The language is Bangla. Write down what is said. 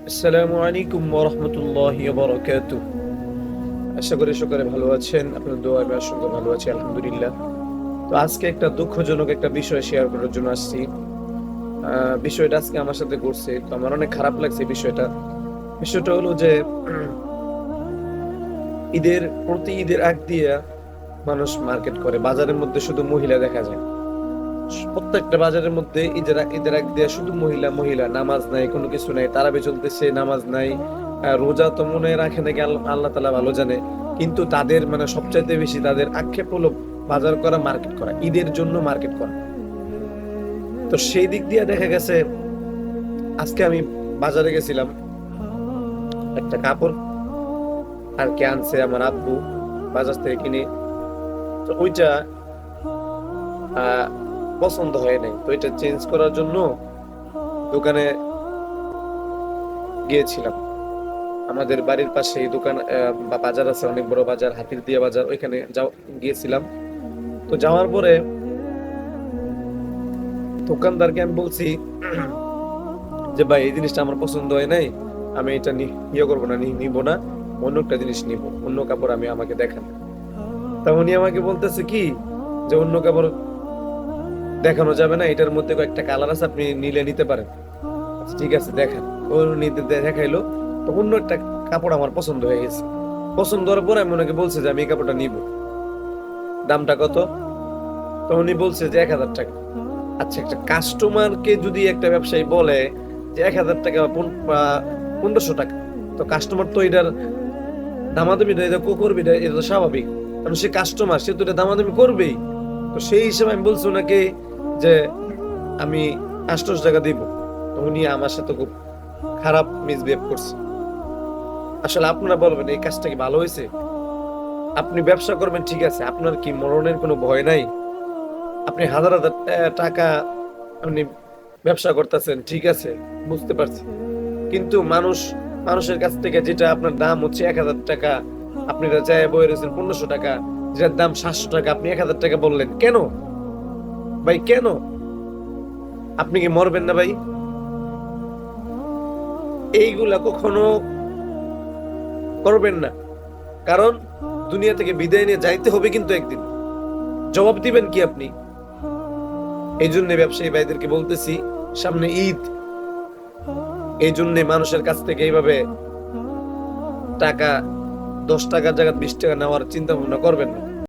আসসালামু আলাইকুম ওয়া রাহমাতুল্লাহি ওয়া বারাকাতুহু। আশা করি সকলে ভালো আছেন। আপনার দোয়ায় আমি অসংখ্য ভালো আছি, আলহামদুলিল্লাহ। তো আজকে একটা দুঃখজনক একটা বিষয় শেয়ার করার জন্য আসছি। বিষয়টা আজকে আমার সাথে ঘটছে। তো আমার অনেক খারাপ লাগছে বিষয়টা। বিষয়টা হলো যে ঈদের আগ দিয়া মানুষ মার্কেট করে। বাজারের মধ্যে শুধু মহিলা দেখা যায়। প্রত্যেকটা বাজারের মধ্যে ঈদের আগ দিয়া শুধু মহিলা মহিলা, নামাজ নাই, কোনো কিছু নাই, তারাবি চলতেছে, নামাজ নাই। রোজা তো মনে রাখে নাকি আল্লাহ তাআলা ভালো জানে। কিন্তু তাদের মানে সবচাইতে বেশি তাদের আক্ষেপ হলো বাজার করা, মার্কেট করা, ঈদের জন্য মার্কেট করা। তো সেই দিক দিয়ে দেখা গেছে আজকে আমি বাজারে গেছিলাম, একটা কাপড় আর কে আনছে আমার আব্বু বাজার থেকে কিনে। তো ওইটা আহ পছন্দ হয় নাই, তো এটা চেঞ্জ করার জন্য দোকানে গিয়েছিলাম। আমাদের বাড়ির পাশে এই দোকান বা বাজার আছে, অনেক বড় বাজার, হাতির দিয়া বাজার, ওইখানে গিয়েছিলাম। তো যাওয়ার পরে দোকানদারকে আমি বলছি যে ভাই, এই জিনিসটা আমার পছন্দ হয় নাই, আমি এটা ইয়ে করবো না, নিবো না, অন্য একটা জিনিস নিব, অন্য কাপড় আমি আমাকে দেখান। তা উনি আমাকে বলতেছে কি যে অন্য কাপড় দেখানো যাবে না, এটার মধ্যে কয়েকটা কালার আছে, আপনি নিলে নিতে পারেন। আচ্ছা, ঠিক আছে দেখান। ও নিতে দেখাইলো। তো অন্য একটা কাপড় আমার পছন্দ হয়ে গেছে। পছন্দ হওয়ার পরে আমি ওনাকে বলছি যে আমি এই কাপড়টা নিব, দামটা কত? তো উনি বলছে যে 1,000 টাকা। আচ্ছা, একটা কাস্টমারকে যদি একটা ব্যবসায়ী বলে যে 1,000 টাকা বা 1,500 টাকা, তো কাস্টমার তো এটার দামাদামি এটা করবে, এটা তো স্বাভাবিক, কারণ সে কাস্টমার, সে তো এটা দামাদামি করবেই। তো সেই হিসেবে আমি বলছি ওনাকে যে আমি 800 টাকা দিব। তো উনি আমার সাথে খুব খারাপ মিসবিহেভ করছে। আসলে আপনারা বলবেন এই কাজটা কি ভালো হয়েছে? আপনি ব্যবসা করবেন, ঠিক আছে, আপনার কি মরণের কোনো ভয় নাই? আপনি হাজার হাজার টাকা আপনি ব্যবসা করতেছেন, ঠিক আছে, বুঝতে পারছি। কিন্তু মানুষের কাছ থেকে যেটা আপনার দাম হচ্ছে 1,000 টাকা, আপনি এটা চাই বই রয়েছেন 1,500 টাকা, যেটার দাম 700 টাকা, আপনি 1,000 টাকা বললেন কেন? ভাই কেন? আপনি কি মরবেন না ভাই? এইগুলা কখনো করবেন না। কারণ দুনিয়া থেকে বিদায় নিয়ে যাইতে হবে, কিন্তু একদিন জবাব দিবেন কি আপনি? এই জন্য ব্যবসায়ী ভাইদেরকে বলতেছি, সামনে ঈদ, এই জন্য মানুষের কাছ থেকে এইভাবে টাকা, 10 টাকার জায়গায় 20 টাকা নেওয়ার চিন্তা ভাবনা করবেন না।